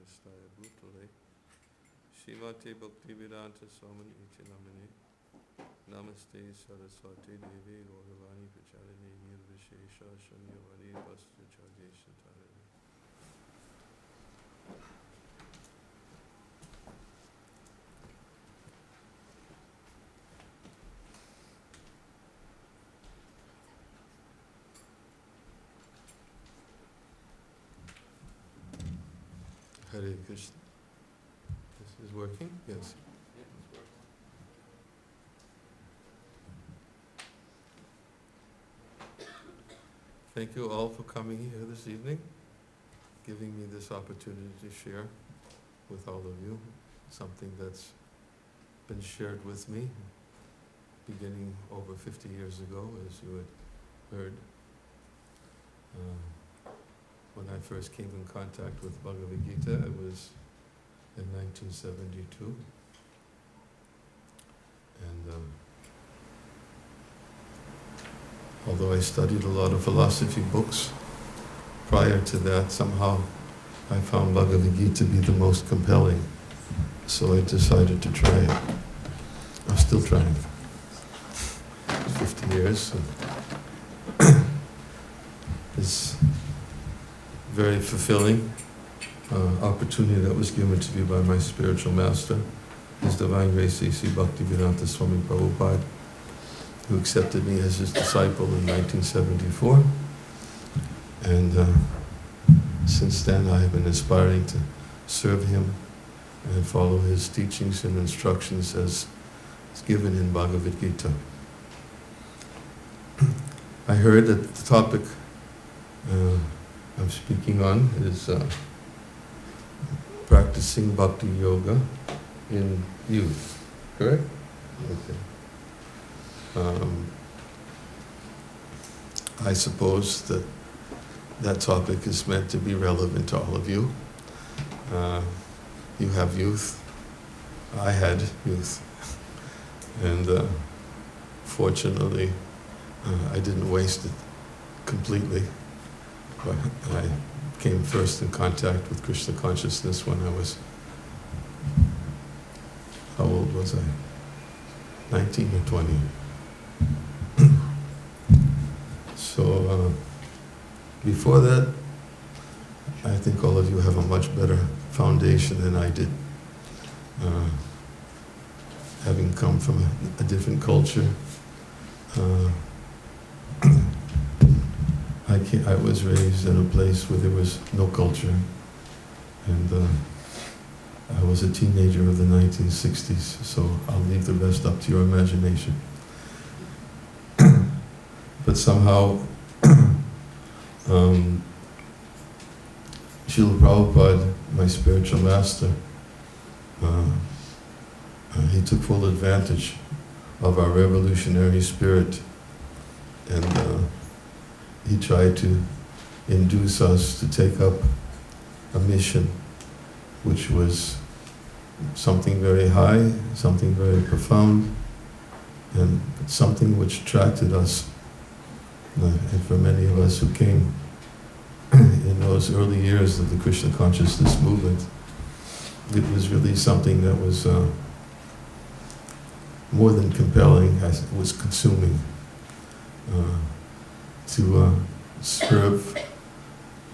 Namaskaya Bhutale Shrimate Bhakti Vedanta Swami Iti Namane Namaste Saraswati Devi Gauravani Pracharine Nirvishesha Shanyavani Vastra Chajeshantarane. Hare Krishna. This is working? Yes. Thank you all for coming here this evening, giving me this opportunity to share with all of you something that's been shared with me beginning over 50 years ago, as you had heard. When I first came in contact with Bhagavad Gita, it was in 1972. And although I studied a lot of philosophy books, prior to that, somehow I found Bhagavad Gita to be the most compelling. So I decided to try it. I'm still trying. 50 years. It's very fulfilling opportunity that was given to me by my spiritual master, His Divine Grace A.C. Bhakti Vedanta Swami Prabhupada, who accepted me as his disciple in 1974. And since then I have been aspiring to serve him and follow his teachings and instructions as given in Bhagavad Gita. I heard that the topic I'm speaking on is practicing bhakti yoga in youth, correct? Okay. I suppose that that topic is meant to be relevant to all of you. You have youth. I had youth. And fortunately, I didn't waste it completely. But I came first in contact with Krishna consciousness when I was, how old was I? 19 or 20. So before that, I think all of you have a much better foundation than I did. Having come from a different culture, I was raised in a place where there was no culture, and I was a teenager of the 1960s, so I'll leave the rest up to your imagination. But somehow, Srila Prabhupada, my spiritual master, he took full advantage of our revolutionary spirit, and he tried to induce us to take up a mission which was something very high, something very profound, and something which attracted us. And for many of us who came in those early years of the Krishna consciousness movement, it was really something that was more than compelling, it was consuming. To serve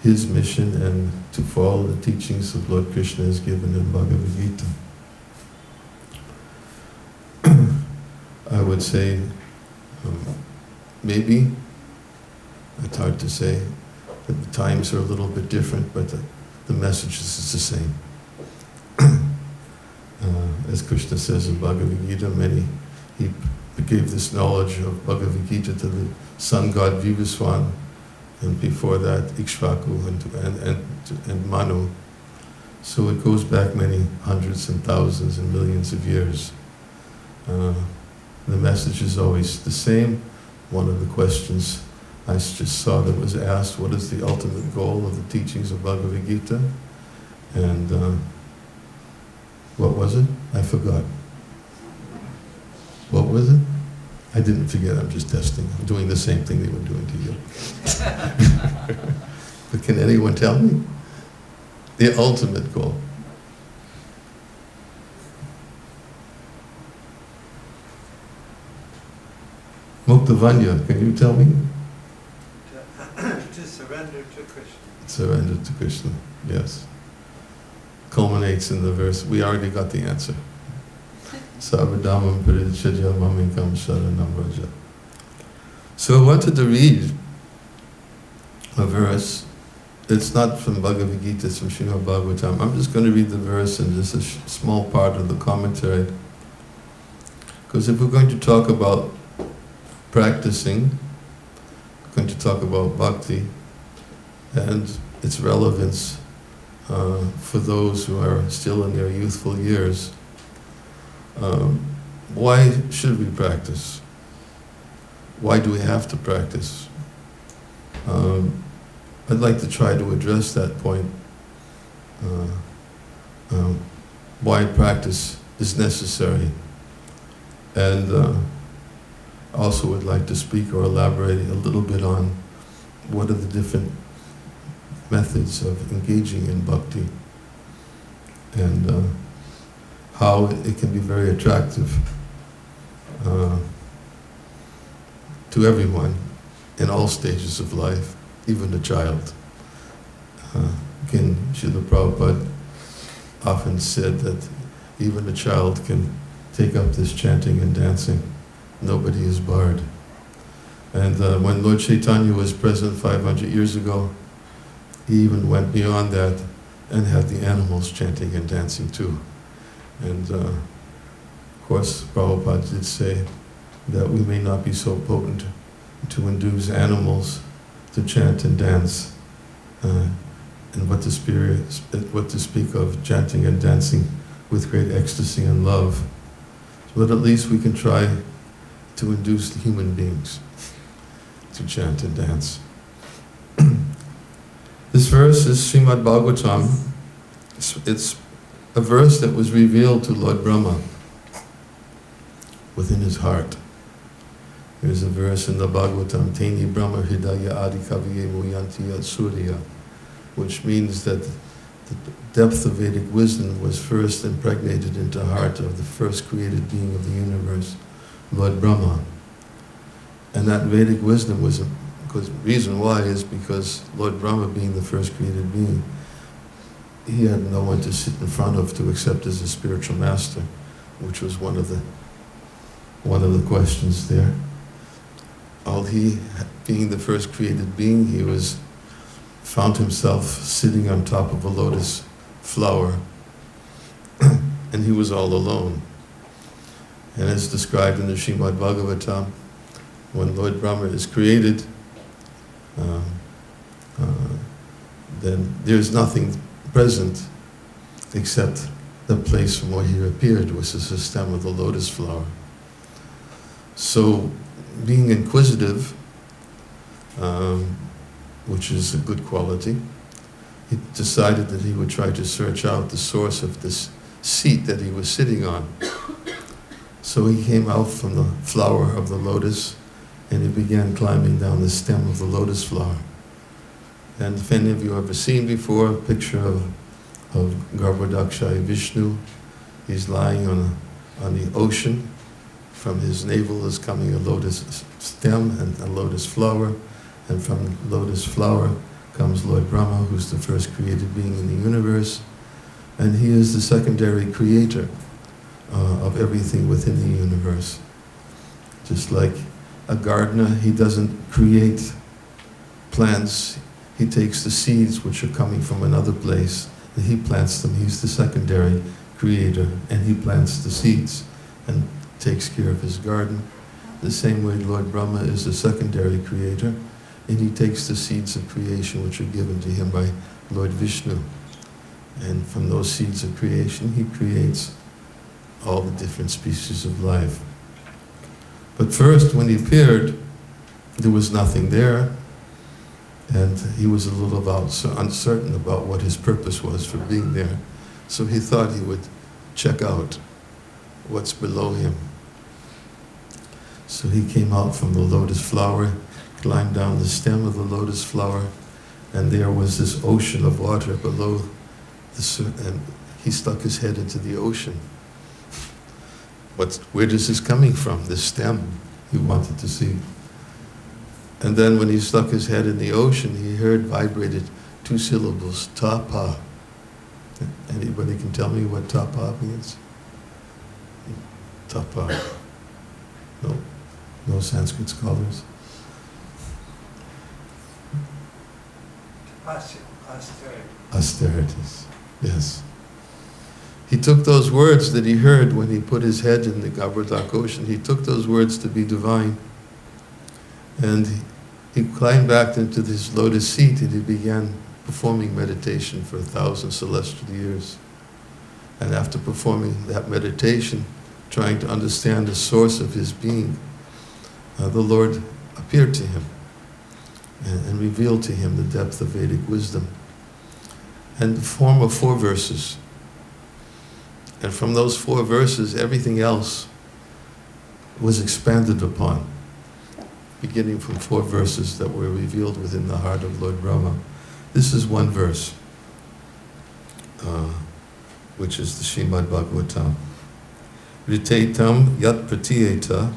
his mission and to follow the teachings of Lord Krishna as given in Bhagavad Gita. I would say, maybe, it's hard to say, that the times are a little bit different, but the message is the same. As Krishna says in Bhagavad Gita, he gave this knowledge of Bhagavad Gita to the sun god Vivaswan, and before that Ikshvaku and Manu. So it goes back many hundreds and thousands and millions of years. The message is always the same. One of the questions I just saw that was asked, what is the ultimate goal of the teachings of Bhagavad Gita? And what was it? I forgot. What was it? I didn't forget, I'm just testing. I'm doing the same thing they were doing to you. But can anyone tell me? the ultimate goal. Muktavanya, can you tell me? To surrender to Krishna. Surrender to Krishna, yes. Culminates in the verse, we already got the answer. Sarvadhamam parichajya mamikam sharanam raja. So I wanted to read a verse. It's not from Bhagavad Gita, it's from Srimad Bhagavatam. I'm just going to read the verse and just a small part of the commentary. Because if we're going to talk about practicing, we're going to talk about bhakti and its relevance for those who are still in their youthful years. Why should we practice? Why do we have to practice? I'd like to try to address that point. Why practice is necessary. And also would like to speak or elaborate a little bit on what are the different methods of engaging in bhakti and how it can be very attractive to everyone in all stages of life, even a child. Again, Srila Prabhupada often said that even a child can take up this chanting and dancing. Nobody is barred. And when Lord Chaitanya was present 500 years ago, he even went beyond that and had the animals chanting and dancing too. And of course, Prabhupada did say that we may not be so potent to induce animals to chant and dance, and what to speak of chanting and dancing with great ecstasy and love. But at least we can try to induce human beings to chant and dance. This verse is Srimad Bhagavatam. It's a verse that was revealed to Lord Brahma within his heart. There's a verse in the Bhagavatam, Teni Brahma Hridaya Adi Kaviye Muyanti Yad Surya, which means that the depth of Vedic wisdom was first impregnated into the heart of the first created being of the universe, Lord Brahma. And that Vedic wisdom was, because the reason why is because Lord Brahma, being the first created being, he had no one to sit in front of to accept as a spiritual master, which was one of the questions there. All he, being the first created being, he found himself sitting on top of a lotus flower, and he was all alone. And as described in the Srimad Bhagavatam, when Lord Brahma is created, then there's nothing present except the place from where he appeared, which is the stem of the lotus flower. So, being inquisitive, which is a good quality, he decided that he would try to search out the source of this seat that he was sitting on. So he came out from the flower of the lotus and he began climbing down the stem of the lotus flower. And if any of you have ever seen before a picture of Garbhodakshaya Vishnu, he's lying on the ocean. From his navel is coming a lotus stem and a lotus flower, and from the lotus flower comes Lord Brahma, who's the first created being in the universe, and he is the secondary creator of everything within the universe. Just like a gardener, he doesn't create plants, he takes the seeds which are coming from another place, and he plants them. He's the secondary creator, and he plants the seeds and takes care of his garden. The same way Lord Brahma is the secondary creator, and he takes the seeds of creation which are given to him by Lord Vishnu. And from those seeds of creation, he creates all the different species of life. But first, when he appeared, there was nothing there, and he was a little uncertain about what his purpose was for being there. So he thought he would check out what's below him. So he came out from the lotus flower, climbed down the stem of the lotus flower, and there was this ocean of water below And he stuck his head into the ocean. Where is this coming from? This stem he wanted to see. And then when he stuck his head in the ocean, he heard vibrated 2 syllables, tapa. Anybody can tell me what tapa means? Tapa. No Sanskrit scholars. Austerities, yes. He took those words that he heard when he put his head in the Govardhak Ocean, he took those words to be divine. And he climbed back into this lotus seat and he began performing meditation for 1,000 celestial years. And after performing that meditation, trying to understand the source of his being, the Lord appeared to him and revealed to him the depth of Vedic wisdom and the form of 4 verses. And from those 4 verses, everything else was expanded upon, beginning from 4 verses that were revealed within the heart of Lord Brahma. This is one verse, which is the Srimad Bhagavatam. Ritetam yat pratiyeta,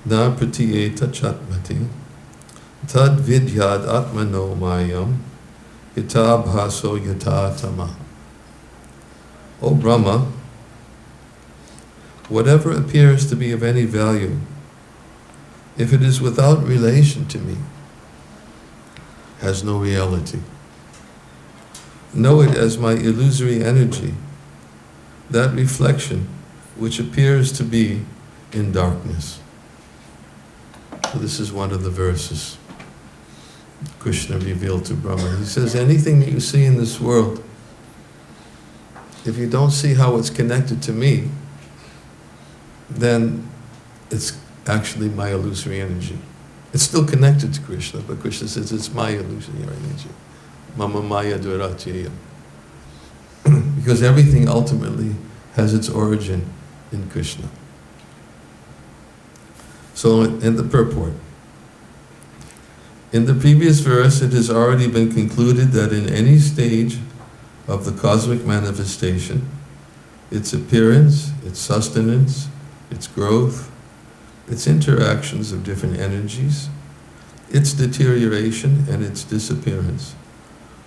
na pratiyeta chatmati, tad vidyad atmano mayam, yata bhaso yata tama. O Brahma, whatever appears to be of any value, if it is without relation to me, has no reality. Know it as my illusory energy, that reflection which appears to be in darkness. So this is one of the verses Krishna revealed to Brahma. He says, anything that you see in this world, if you don't see how it's connected to me, then it's actually my illusory energy. It's still connected to Krishna, but Krishna says it's my illusory energy. Mama Maya Dvaratya. Because everything ultimately has its origin in Krishna. So in the purport, in the previous verse it has already been concluded that in any stage of the cosmic manifestation, its appearance, its sustenance, its growth, its interactions of different energies, its deterioration and its disappearance,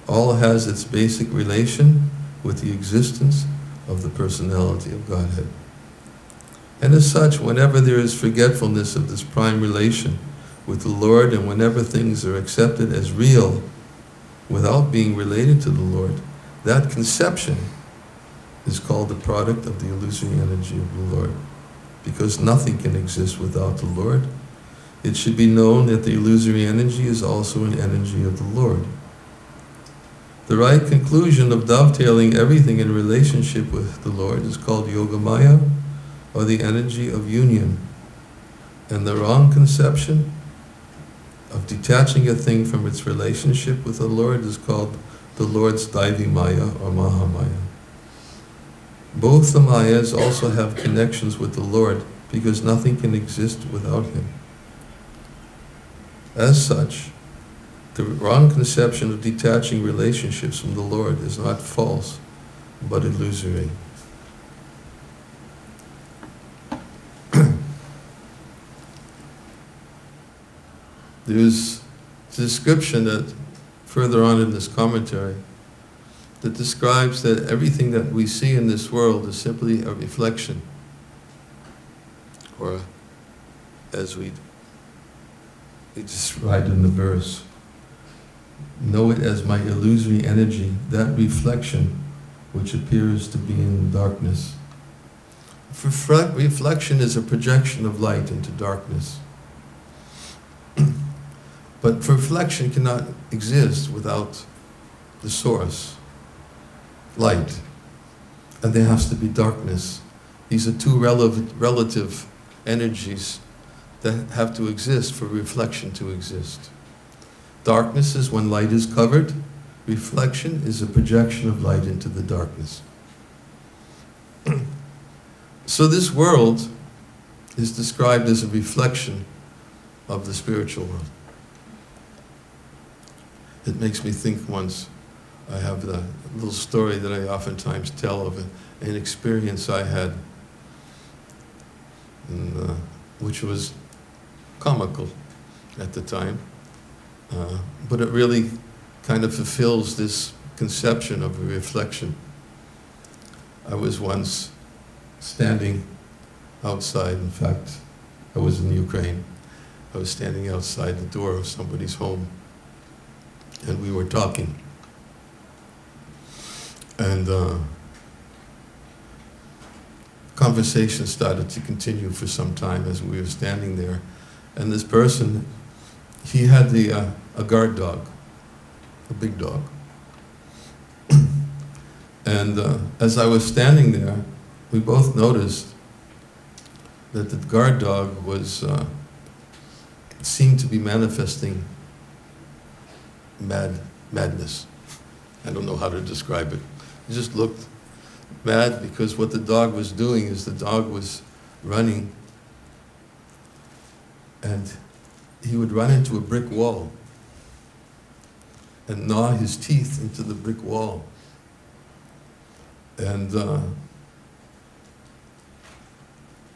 all has its basic relation with the existence of the personality of Godhead. And as such, whenever there is forgetfulness of this prime relation with the Lord, and whenever things are accepted as real without being related to the Lord, that conception is called the product of the illusory energy of the Lord. Because nothing can exist without the Lord, it should be known that the illusory energy is also an energy of the Lord. The right conclusion of dovetailing everything in relationship with the Lord is called Yogamaya, or the energy of union. And the wrong conception of detaching a thing from its relationship with the Lord is called the Lord's Daivi Maya or Mahamaya. Both the Mayas also have connections with the Lord because nothing can exist without Him. As such, the wrong conception of detaching relationships from the Lord is not false, but illusory. There's a description that further on in this commentary that describes that everything that we see in this world is simply a reflection, or as we just write in the verse, know it as my illusory energy, that reflection which appears to be in darkness. Reflection is a projection of light into darkness. But reflection cannot exist without the source, light. And there has to be darkness. These are two relative energies that have to exist for reflection to exist. Darkness is when light is covered. Reflection is a projection of light into the darkness. So this world is described as a reflection of the spiritual world. It makes me think once I have the little story that I oftentimes tell of an experience I had, which was comical at the time, but it really kind of fulfills this conception of a reflection. I was once standing outside, in fact, I was in Ukraine. I was standing outside the door of somebody's home, and we were talking. And conversation started to continue for some time as we were standing there. And this person, he had a guard dog, a big dog. And as I was standing there, we both noticed that the guard dog was seemed to be manifesting madness. I don't know how to describe it. It just looked mad because what the dog was doing is the dog was running, and he would run into a brick wall and gnaw his teeth into the brick wall. And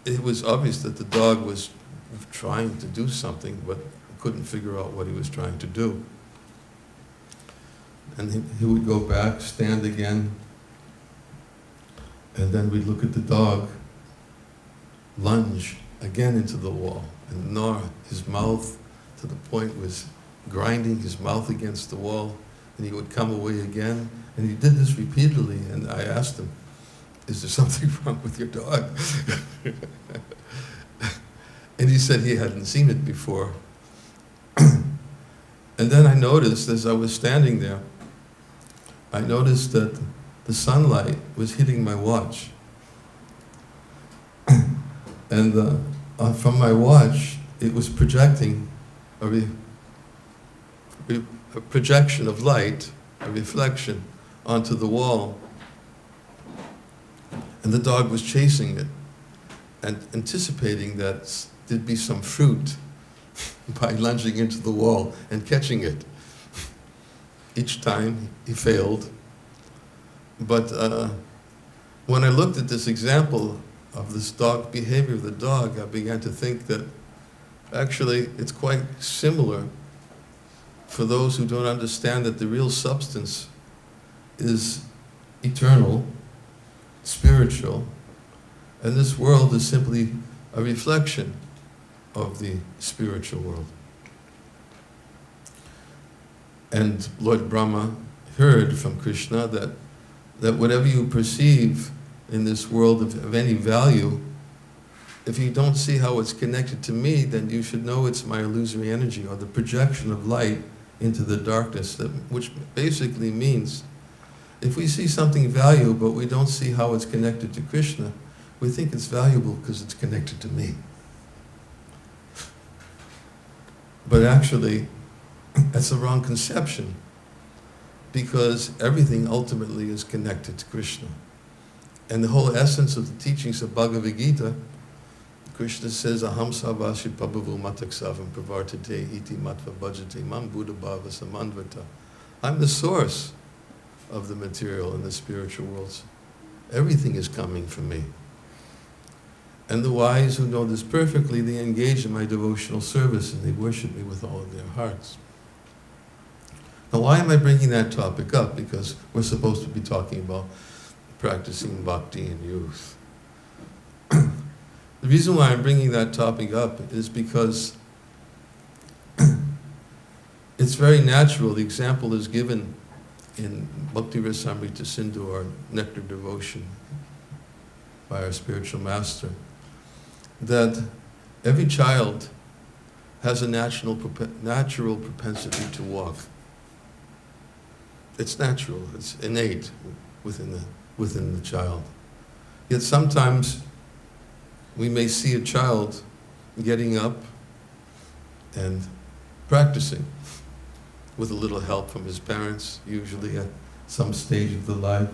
it was obvious that the dog was trying to do something, but couldn't figure out what he was trying to do. And he would go back, stand again, and then we'd look at the dog, lunge again into the wall, and gnaw his mouth to the point was grinding his mouth against the wall, and he would come away again. And he did this repeatedly, and I asked him, "Is there something wrong with your dog?" And he said he hadn't seen it before. And then I noticed, as I was standing there, I noticed that the sunlight was hitting my watch. And from my watch, it was projecting a projection of light, a reflection, onto the wall. And the dog was chasing it and anticipating that there'd be some fruit by lunging into the wall and catching it. Each time he failed. But when I looked at this example of this dog behavior of the dog, I began to think that actually it's quite similar for those who don't understand that the real substance is eternal, spiritual, and this world is simply a reflection of the spiritual world. And Lord Brahma heard from Krishna that whatever you perceive in this world of any value, if you don't see how it's connected to me, then you should know it's my illusory energy, or the projection of light into the darkness, which basically means if we see something valuable but we don't see how it's connected to Krishna, we think it's valuable because it's connected to me. But actually, that's a wrong conception, because everything ultimately is connected to Krishna. And the whole essence of the teachings of Bhagavad Gita, Krishna says, Aham savasi pabhavu mataksavam pravartate iti matva bhajate mam buddha bhava samandvata. I'm the source of the material and the spiritual worlds. Everything is coming from me. And the wise who know this perfectly, they engage in my devotional service and they worship me with all of their hearts. Now, why am I bringing that topic up? Because we're supposed to be talking about practicing bhakti in youth. The reason why I'm bringing that topic up is because it's very natural. The example is given in Bhakti Rasamrita Sindhu, or Nectar Devotion, by our spiritual master, that every child has a natural propensity to walk. It's natural, it's innate within the child. Yet sometimes we may see a child getting up and practicing with a little help from his parents, usually at some stage of the life.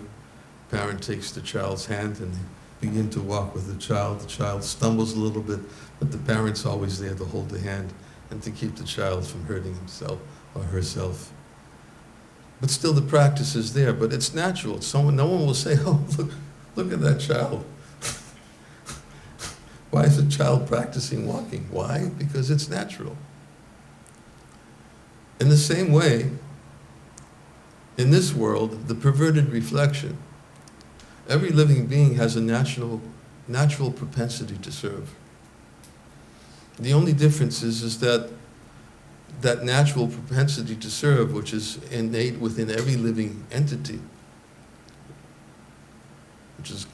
Parent takes the child's hand and they begin to walk with the child. The child stumbles a little bit, but the parent's always there to hold the hand and to keep the child from hurting himself or herself. But still the practice is there, but it's natural. No one will say, oh, look at that child. Why is a child practicing walking? Why? Because it's natural. In the same way, in this world, the perverted reflection, every living being has a natural propensity to serve. The only difference is that natural propensity to serve, which is innate within every living entity, which is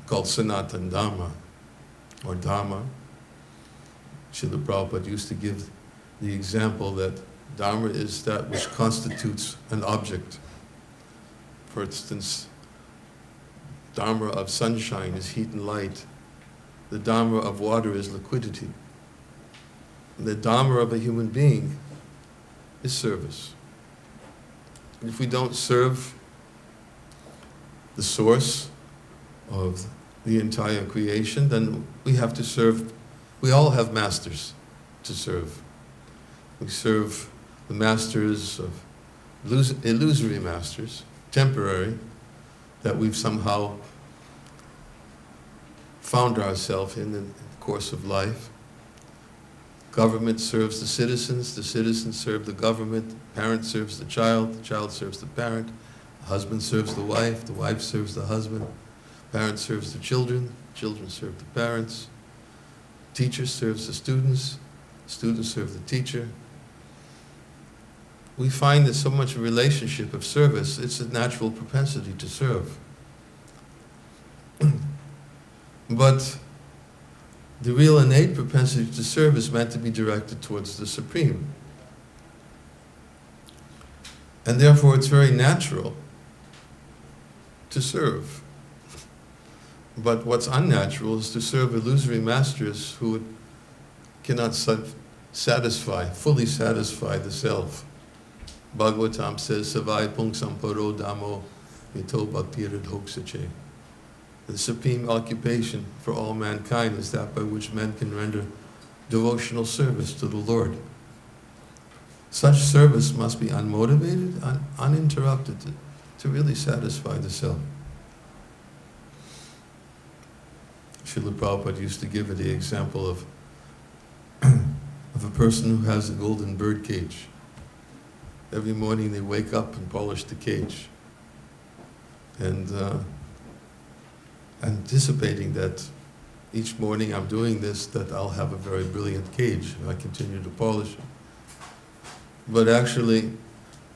called Sanatan Dharma, or Dharma. Srila Prabhupada used to give the example that Dharma is that which constitutes an object. For instance, Dharma of sunshine is heat and light. The Dharma of water is liquidity. And the Dharma of a human being is service. And if we don't serve the source of the entire creation, then we have to serve. We all have masters to serve. We serve the masters of illusory masters, temporary, that we've somehow found ourselves in the course of life. Government serves the citizens serve the government, the parent serves the child serves the parent, the husband serves the wife serves the husband, parent serves the children serve the parents, teacher serves the students serve the teacher. We find that so much relationship of service, it's a natural propensity to serve. But the real innate propensity to serve is meant to be directed towards the Supreme. And therefore it's very natural to serve. But what's unnatural is to serve illusory masters who cannot fully satisfy the self. Bhagavatam says, Savai pung samparo damo mito bhaktirid hoksache. The supreme occupation for all mankind is that by which men can render devotional service to the Lord. Such service must be unmotivated, uninterrupted, to really satisfy the self. Srila Prabhupada used to give the example of a person who has a golden bird cage. Every morning they wake up and polish the cage. And anticipating that each morning I'm doing this, that I'll have a very brilliant cage, and I continue to polish it. But actually,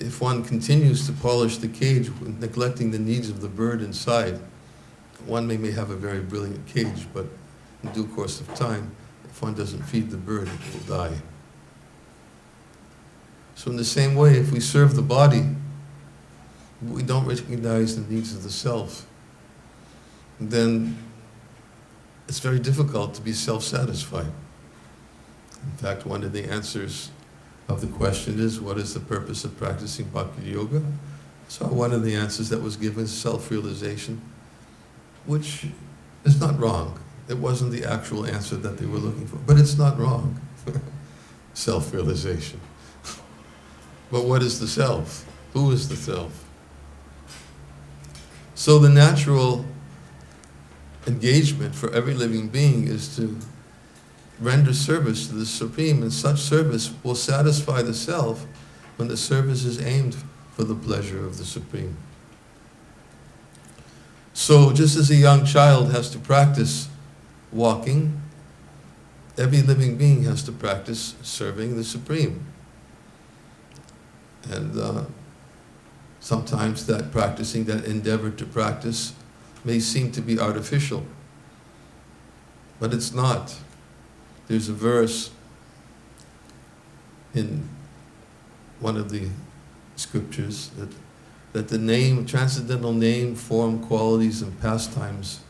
if one continues to polish the cage, neglecting the needs of the bird inside, one may have a very brilliant cage, but in due course of time, if one doesn't feed the bird, it will die. So in the same way, if we serve the body, we don't recognize the needs of the self, then it's very difficult to be self-satisfied. In fact, one of the answers of the question is, what is the purpose of practicing Bhakti Yoga? So one of the answers that was given is self-realization, which is not wrong. It wasn't the actual answer that they were looking for, but it's not wrong. Self-realization. But what is the self? Who is the self? So the natural engagement for every living being is to render service to the Supreme, and such service will satisfy the self when the service is aimed for the pleasure of the Supreme. So just as a young child has to practice walking, every living being has to practice serving the Supreme. And sometimes that practicing, that endeavor to practice, may seem to be artificial, but it's not. There's a verse in one of the scriptures that the name, transcendental name, form, qualities, and pastimes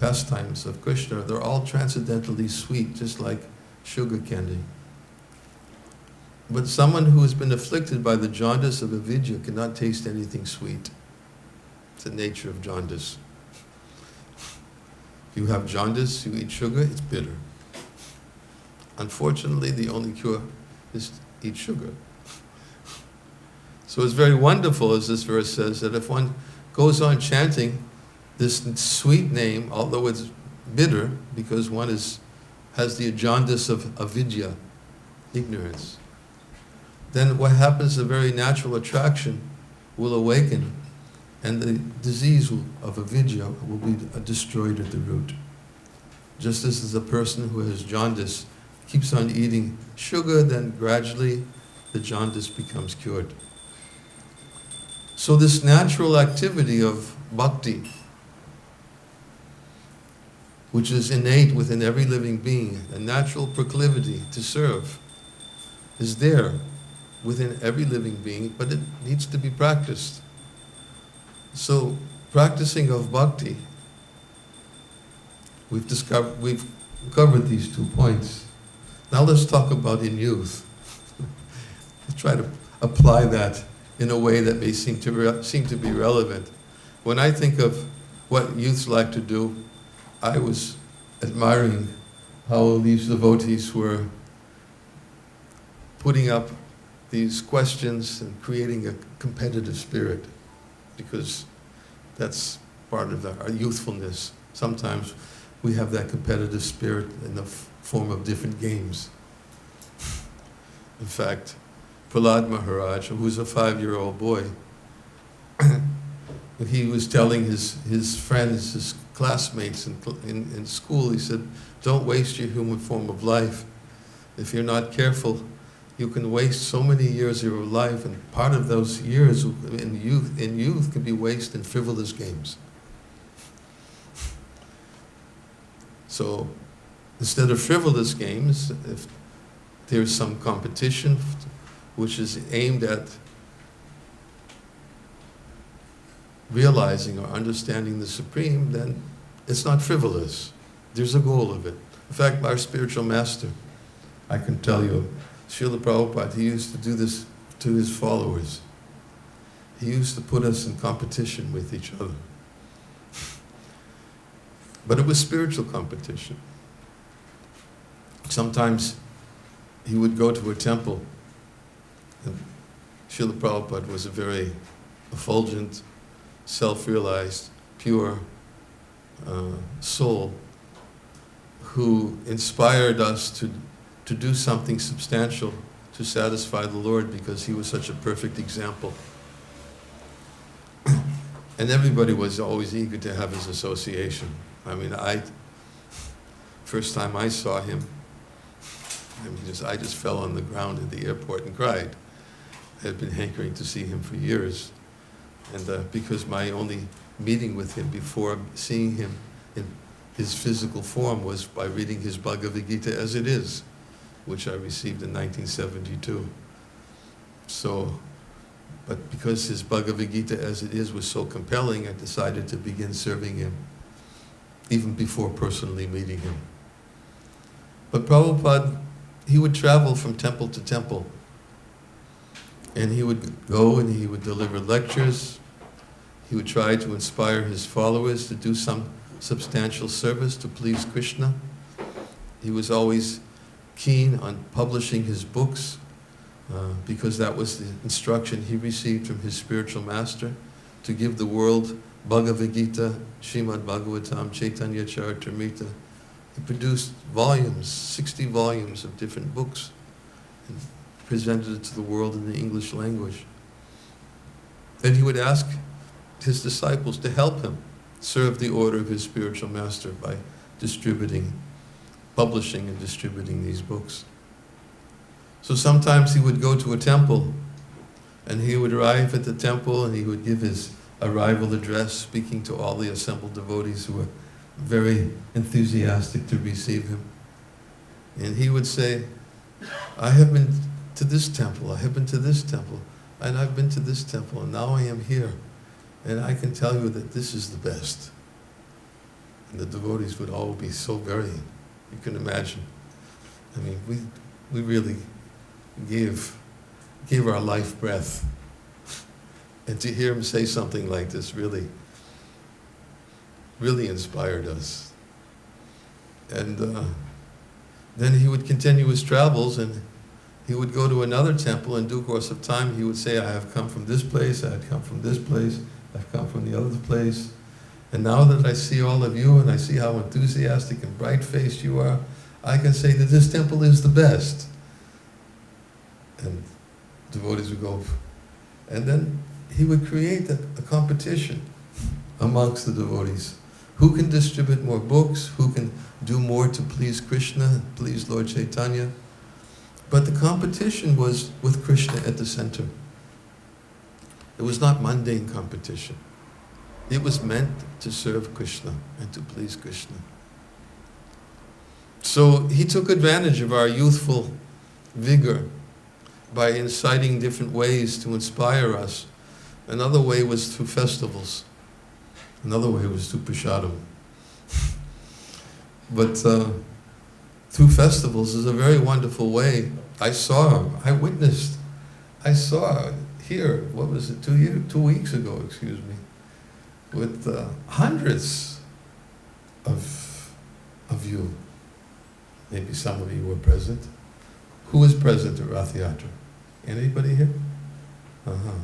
of Krishna, they're all transcendentally sweet, just like sugar candy. But someone who has been afflicted by the jaundice of avidya cannot taste anything sweet. It's the nature of jaundice. If you have jaundice, you eat sugar, it's bitter. Unfortunately, the only cure is to eat sugar. So it's very wonderful, as this verse says, that if one goes on chanting this sweet name, although it's bitter, because one has the jaundice of avidya, ignorance, then what happens, a very natural attraction will awaken, and the disease of avidya will be destroyed at the root. Just as a person who has jaundice keeps on eating sugar, then gradually the jaundice becomes cured. So this natural activity of bhakti, which is innate within every living being, a natural proclivity to serve, is there within every living being, but it needs to be practiced. So practicing of bhakti, we've covered these 2 points. Now let's talk about in youth. Let's try to apply that in a way that may seem to be relevant. When I think of what youths like to do, I was admiring how these devotees were putting up these questions and creating a competitive spirit, because that's part of our youthfulness. Sometimes we have that competitive spirit in the form of different games. In fact, Prahlad Maharaj, who was a 5-year-old boy, when he was telling his friends, his classmates in school, he said, don't waste your human form of life. If you're not careful, you can waste so many years of your life, and part of those years in youth can be wasted in frivolous games. So instead of frivolous games, if there's some competition which is aimed at realizing or understanding the Supreme, then it's not frivolous. There's a goal of it. In fact, our spiritual master, I can tell you, Srila Prabhupada, he used to do this to his followers. He used to put us in competition with each other. But it was spiritual competition. Sometimes he would go to a temple, and Srila Prabhupada was a very effulgent, self-realized, pure soul who inspired us to do something substantial to satisfy the Lord, because he was such a perfect example. And everybody was always eager to have his association. I mean, first time I saw him, I just fell on the ground at the airport and cried. I had been hankering to see him for years. And because my only meeting with him before seeing him in his physical form was by reading his Bhagavad Gita as it is, which I received in 1972. So, but because his Bhagavad Gita as it is was so compelling, I decided to begin serving him, even before personally meeting him. But Prabhupada, he would travel from temple to temple, and he would go and he would deliver lectures. He would try to inspire his followers to do some substantial service to please Krishna. He was always keen on publishing his books, because that was the instruction he received from his spiritual master, to give the world Bhagavad Gita, Srimad Bhagavatam, Chaitanya Charitamrita. He produced volumes, 60 volumes of different books, and presented it to the world in the English language. Then he would ask his disciples to help him serve the order of his spiritual master by publishing and distributing these books. So sometimes he would go to a temple, and he would arrive at the temple and he would give his arrival address, speaking to all the assembled devotees who were very enthusiastic to receive him. And he would say, I have been to this temple, I have been to this temple, and I've been to this temple, and now I am here. And I can tell you that this is the best. And the devotees would all be so very, you can imagine. I mean, we really gave our life breath. And to hear him say something like this really inspired us. And then he would continue his travels, and He would go to another temple, in due course of time, he would say, I have come from this place, I have come from this place, I've come from the other place. And now that I see all of you and I see how enthusiastic and bright-faced you are, I can say that this temple is the best. And devotees would go, and then he would create a competition amongst the devotees. Who can distribute more books? Who can do more to please Krishna, please Lord Chaitanya? But the competition was with Krishna at the center. It was not mundane competition. It was meant to serve Krishna and to please Krishna. So he took advantage of our youthful vigor by inciting different ways to inspire us. Another way was through festivals. Another way was through prasadam. But through festivals is a very wonderful way. I saw here, what was it, 2 weeks ago, excuse me, with hundreds of you. Maybe some of you were present. Who was present at Rath Yatra? Anybody here?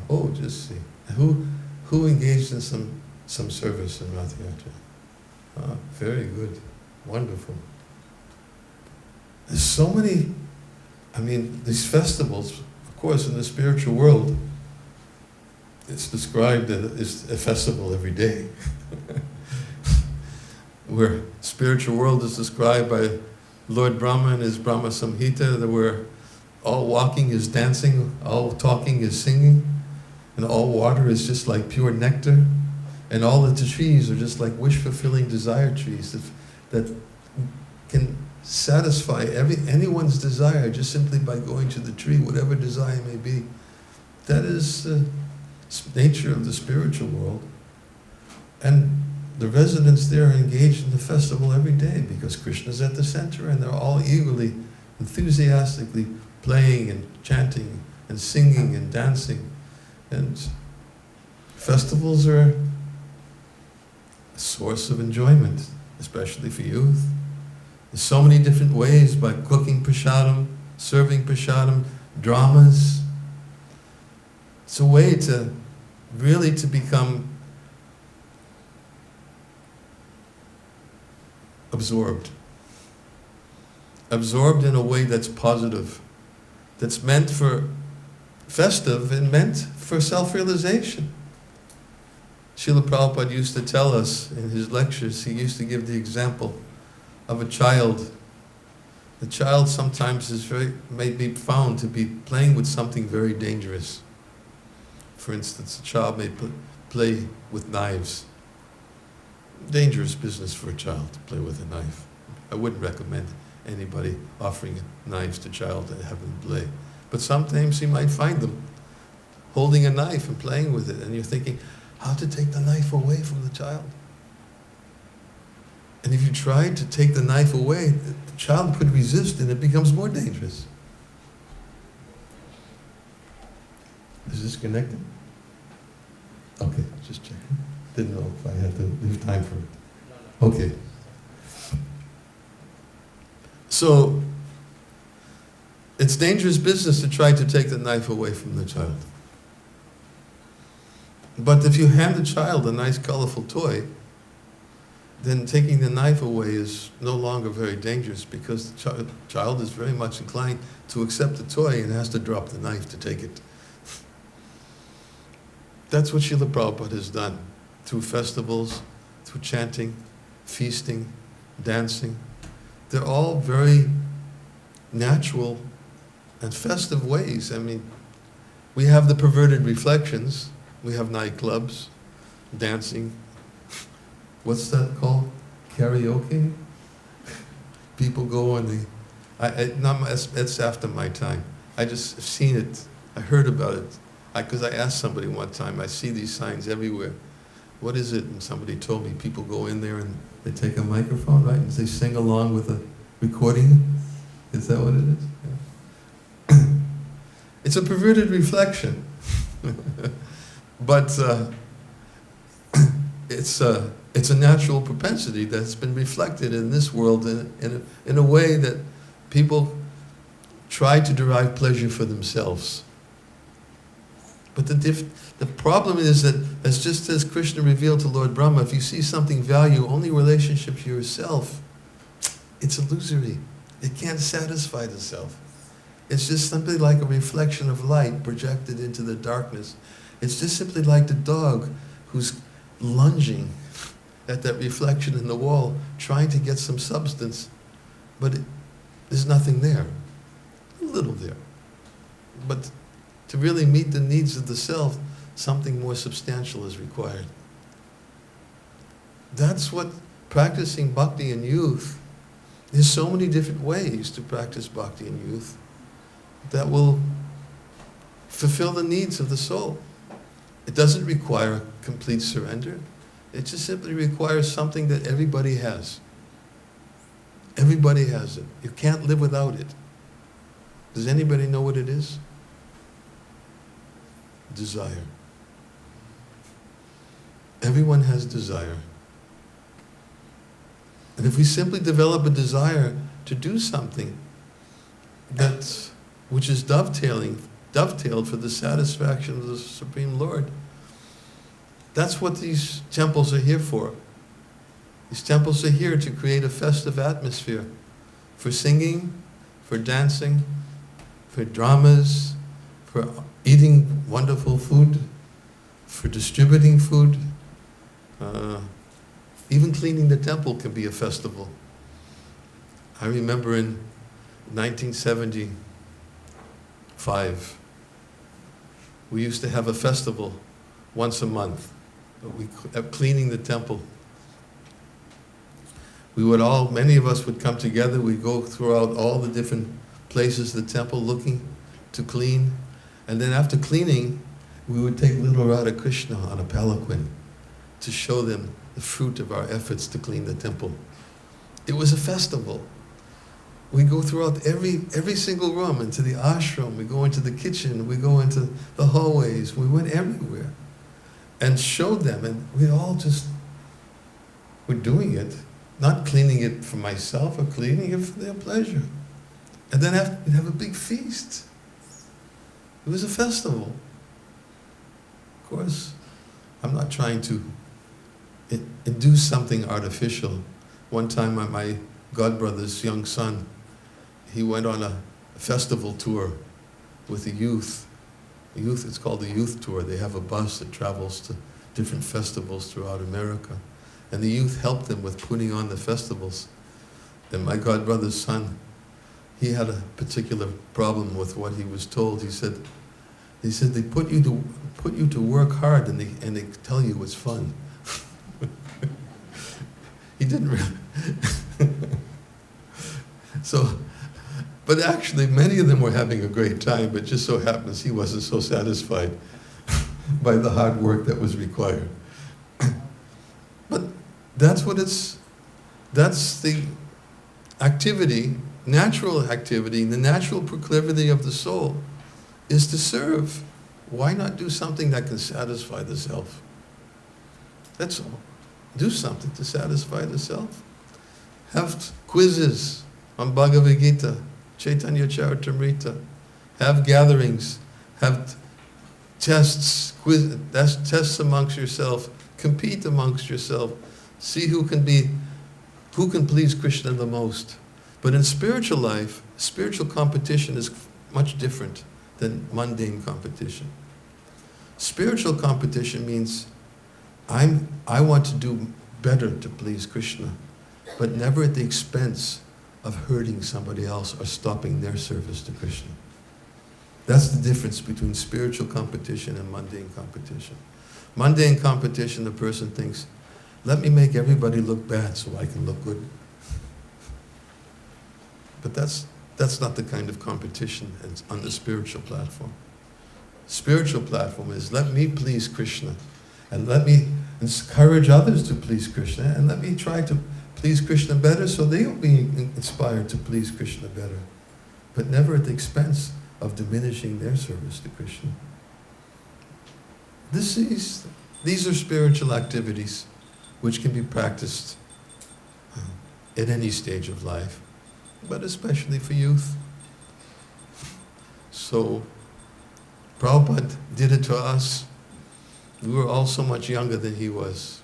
Oh, just see. Who engaged in some service in Rath Yatra? Very good. Wonderful. There's so many, these festivals, of course, in the spiritual world, it's described that it's a festival every day. Where spiritual world is described by Lord Brahma and his Brahma Samhita, that where all walking is dancing, all talking is singing, and all water is just like pure nectar, and all the trees are just like wish-fulfilling desire trees that can satisfy anyone's desire just simply by going to the tree, whatever desire may be. That is the nature of the spiritual world. And the residents there are engaged in the festival every day because Krishna's at the center and they're all eagerly, enthusiastically playing and chanting and singing and dancing. And festivals are a source of enjoyment, especially for youth. There's so many different ways, by cooking prasadam, serving prasadam, dramas. It's a way to really to become absorbed. Absorbed in a way that's positive, that's meant for festive and meant for self-realization. Srila Prabhupada used to tell us in his lectures, he used to give the example of a child. The child sometimes may be found to be playing with something very dangerous. For instance, a child may play with knives. Dangerous business for a child to play with a knife. I wouldn't recommend anybody offering knives to a child to have them play. But sometimes you might find them holding a knife and playing with it, and you're thinking, how to take the knife away from the child? And if you try to take the knife away, the child could resist and it becomes more dangerous. Is this connected? Okay, just checking. Didn't know if I had to leave time for it. Okay. So, it's dangerous business to try to take the knife away from the child. But if you hand the child a nice colorful toy, then taking the knife away is no longer very dangerous because the child is very much inclined to accept the toy and has to drop the knife to take it. That's what Srila Prabhupada has done through festivals, through chanting, feasting, dancing. They're all very natural and festive ways. We have the perverted reflections. We have nightclubs, dancing. What's that called? Karaoke? People go and it's after my time. I just have seen it. I heard about it. Because I asked somebody one time, I see these signs everywhere. What is it? And somebody told me people go in there and they take a microphone, right? And they sing along with a recording. Is that what it is? Yeah. It's a perverted reflection. But it's a natural propensity that's been reflected in this world in a way that people try to derive pleasure for themselves. But the problem is that, as just as Krishna revealed to Lord Brahma, if you see something value only relationship to yourself, it's illusory. It can't satisfy the self. It's just simply like a reflection of light projected into the darkness. It's just simply like the dog who's lunging at that reflection in the wall, trying to get some substance, but there's nothing there. A little there. But to really meet the needs of the self, something more substantial is required. That's what practicing bhakti in youth, there's so many different ways to practice bhakti in youth that will fulfill the needs of the soul. It doesn't require complete surrender. It just simply requires something that everybody has. Everybody has it. You can't live without it. Does anybody know what it is? Desire. Everyone has desire. And if we simply develop a desire to do something which is dovetailed for the satisfaction of the Supreme Lord, that's what these temples are here for. These temples are here to create a festive atmosphere for singing, for dancing, for dramas, for eating wonderful food, for distributing food. Even cleaning the temple can be a festival. I remember in 1975, we used to have a festival once a month, cleaning the temple. Many of us would come together, we'd go throughout all the different places of the temple looking to clean, and then after cleaning, we would take little Radha Krishna on a palanquin to show them the fruit of our efforts to clean the temple. It was a festival. We go throughout every single room, into the ashram, we go into the kitchen, we go into the hallways, we went everywhere and showed them, and we all just were doing it, not cleaning it for myself or cleaning it for their pleasure. And then after, we'd have a big feast. It was a festival. Of course, I'm not trying to induce something artificial. One time my godbrother's young son, he went on a festival tour with the youth. It's called the youth tour. They have a bus that travels to different festivals throughout America. And the youth helped them with putting on the festivals. And my godbrother's son, he had a particular problem with what he was told. He said they put you to work hard and they tell you it's fun. He didn't really. But actually many of them were having a great time, but just so happens he wasn't so satisfied by the hard work that was required. But that's the activity, natural activity, the natural proclivity of the soul is to serve. Why not do something that can satisfy the self? That's all. Do something to satisfy the self. Have quizzes on Bhagavad Gita, Chaitanya Charitamrita. Have gatherings. Have tests, tests amongst yourself. Compete amongst yourself. See who can please Krishna the most. But in spiritual life, spiritual competition is much different than mundane competition. Spiritual competition means I want to do better to please Krishna, but never at the expense of hurting somebody else or stopping their service to Krishna. That's the difference between spiritual competition and mundane competition. Mundane competition, the person thinks, let me make everybody look bad so I can look good. But that's not the kind of competition that's on the spiritual platform. Spiritual platform is, let me please Krishna, and let me encourage others to please Krishna, and let me try to please Krishna better so they'll be inspired to please Krishna better, but never at the expense of diminishing their service to Krishna. These are spiritual activities which can be practiced at any stage of life, but especially for youth. So Prabhupada did it to us. We were all so much younger than he was.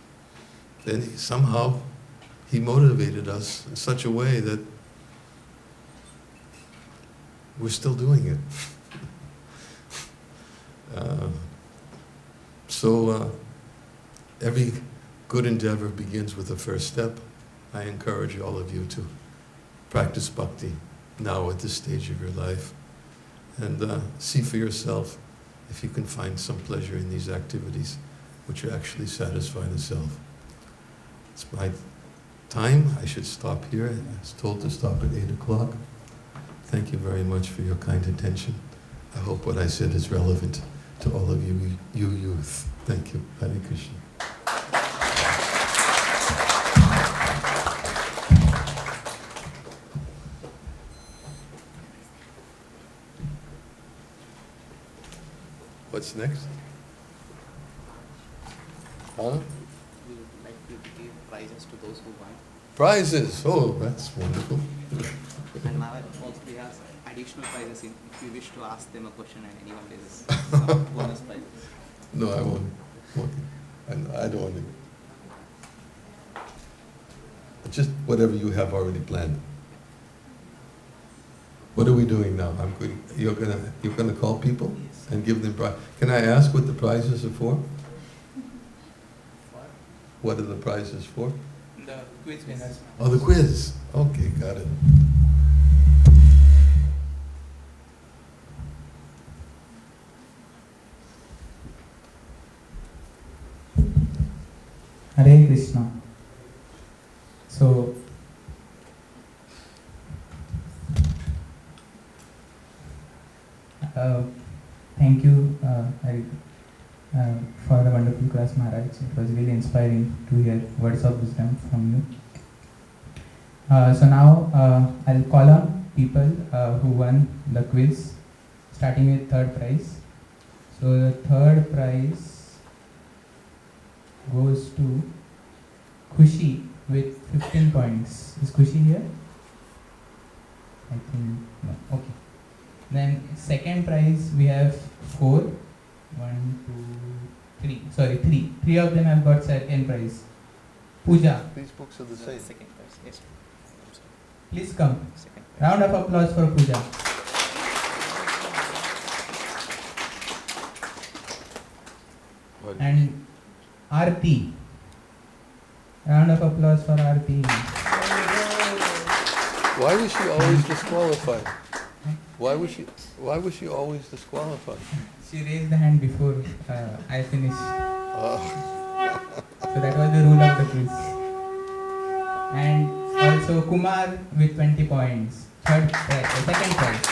Then somehow he motivated us in such a way that we're still doing it. So every good endeavor begins with the first step. I encourage all of you to practice bhakti now at this stage of your life, and see for yourself if you can find some pleasure in these activities which actually satisfy the self. It's my time. I should stop here. I was told to stop at 8 o'clock. Thank you very much for your kind attention. I hope what I said is relevant to all of you youth. Thank you. Hare Krishna. What's next? Huh? We would like to give prizes to those who won. Prizes. Oh, that's wonderful. And now also we have additional prizes if you wish to ask them a question and anyone raises some bonus prizes. No, I won't. I don't want to. Just whatever you have already planned. What are we doing now? You're gonna call people and give them prize. Can I ask what the prizes are for? What are the prizes for? The quiz winners. Oh, the quiz. Okay, got it. Hare Krishna. So, thank you for the wonderful class, Maharaj. It was really inspiring to hear words of wisdom from you. So now I'll call on people who won the quiz, starting with third prize. So the third prize goes to Khushi with 15 points. Is Khushi here? I think no. Okay. Then second prize we have 4. 1, 2, 3. Sorry, 3. 3 of them have got second prize. Pooja, These books are the same. Second prize, yes. please come. Second prize. Round of applause for Pooja. And Aarti. Round of applause for Aarti. Why was she always disqualified? Why was she always disqualified? She raised the hand before I finished. Oh. So that was the rule of the quiz. And also Kumar with 20 points. Second prize.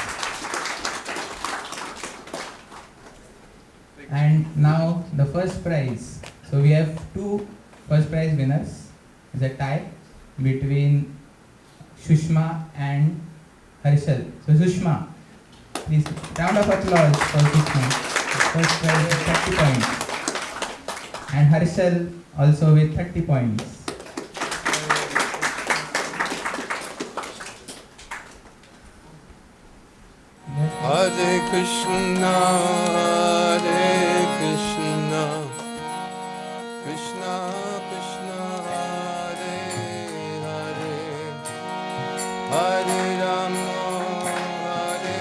And now the first prize. So we have 2 first prize winners. It's a tie between Shushma and Harshal. So Sushma, please round of applause for Sushma. First prize with 30 points. And Harshal also with 30 points. Hare Krishna, Hare Krishna, Krishna Krishna, Hare Hare, Hare Rama, Hare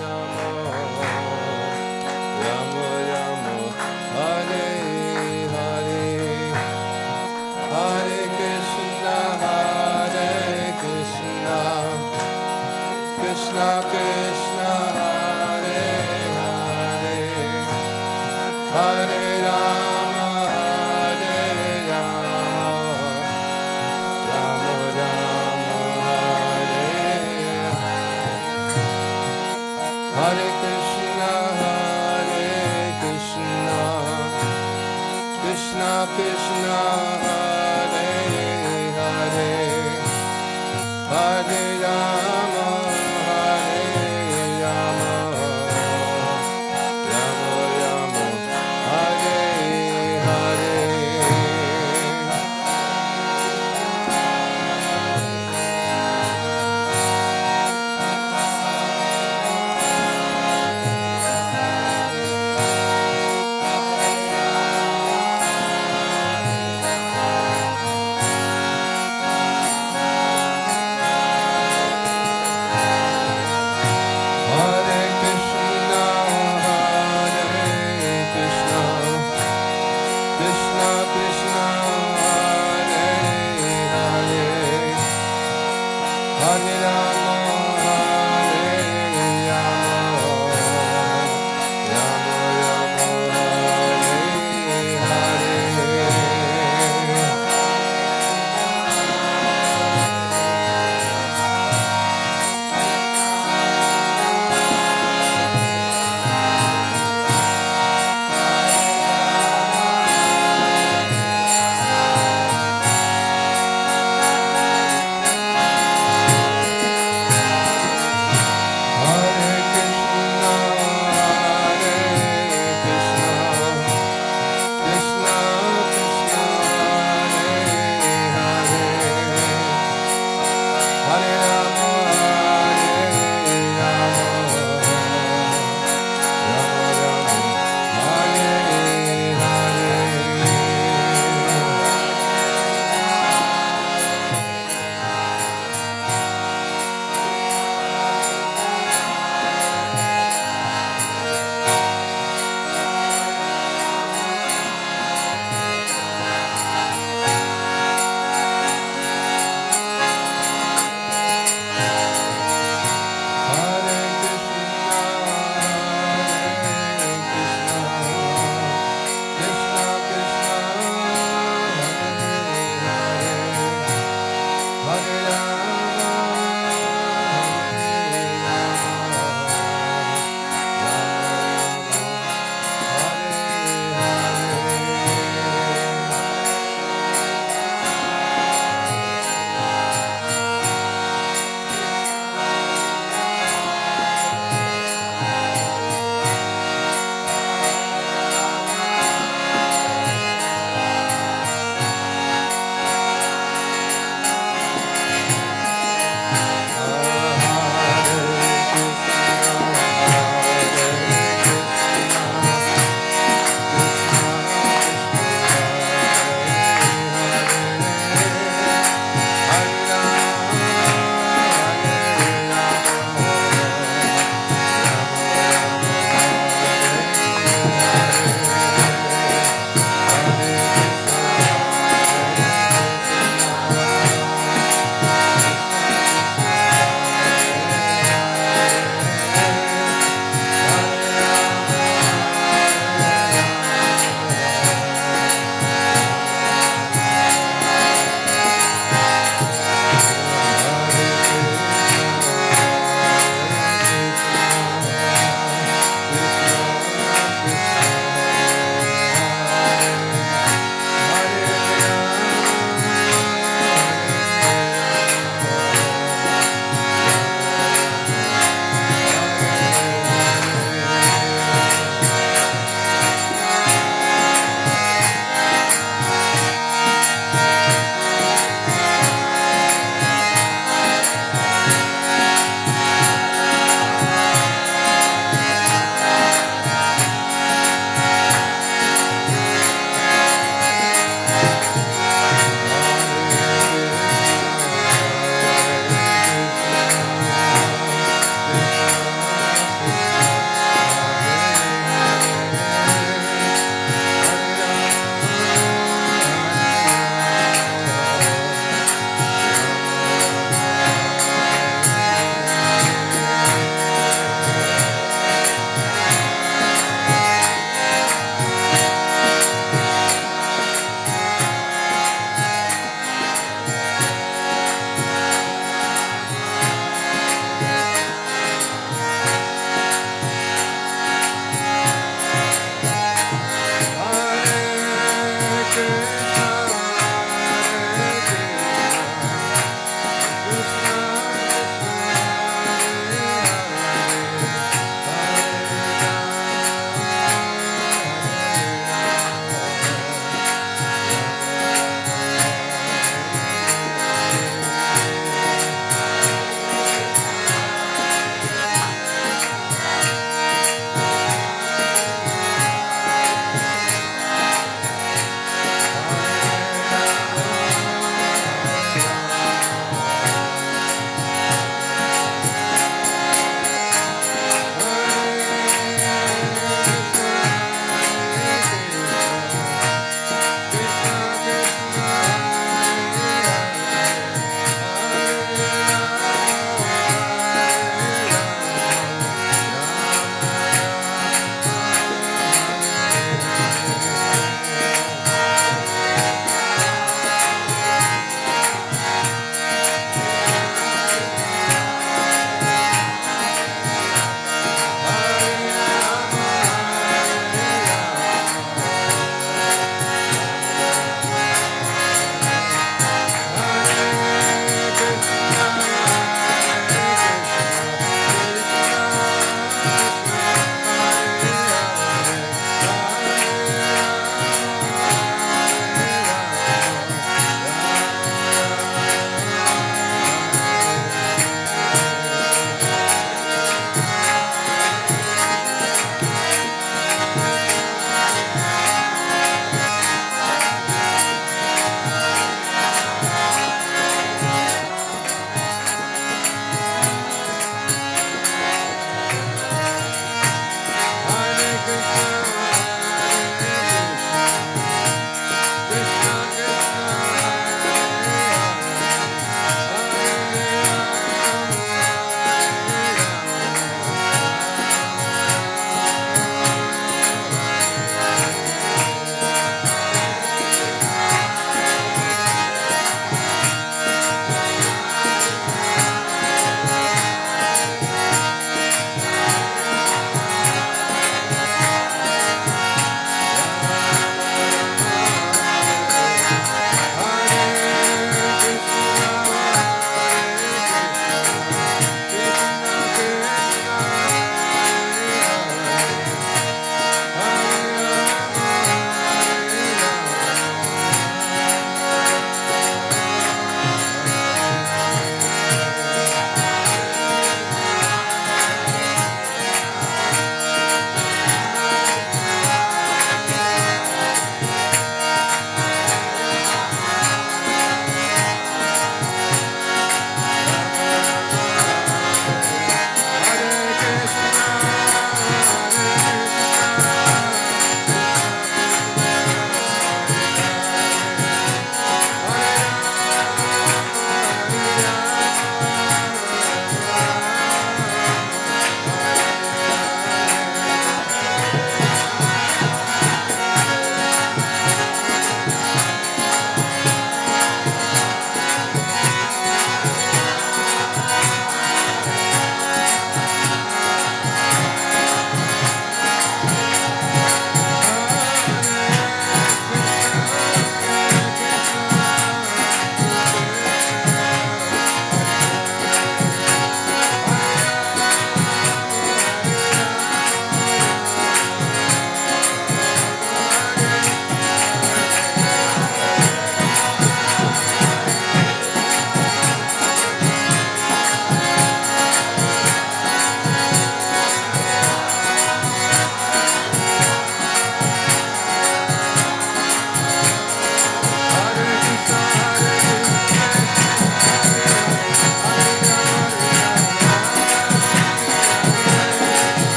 Rama, Rama Rama, Hare Hare, Hare Krishna, Hare Krishna, Krishna Krishna.